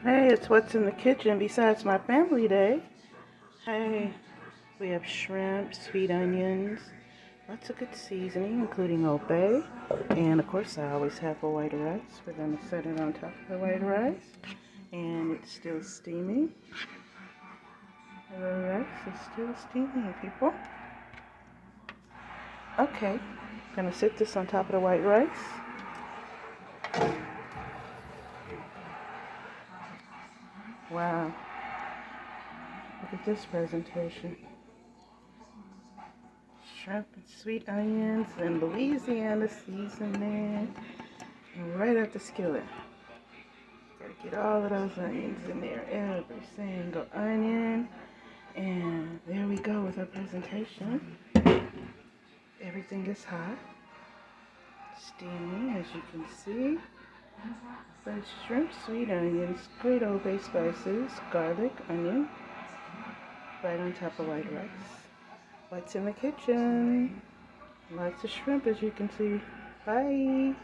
Hey, it's what's in the kitchen besides my family day. Hey, we have shrimp, sweet onions, lots of good seasoning, including Old Bay. And of course, I always have a white rice. We're going to set it on top of the white rice. And it's still steaming. The rice is still steaming, people. Okay, going to sit this on top of the white rice. Wow, look at this presentation. Shrimp and sweet onions and Louisiana seasoning right at the skillet. Gotta get all of those onions in there, every single onion. And there we go with our presentation. Everything is hot, steaming, as you can see. But shrimp, sweet onions, great Old Bay spices, garlic, onion, right on top of white rice. What's in the kitchen? Lots of shrimp, as you can see. Bye.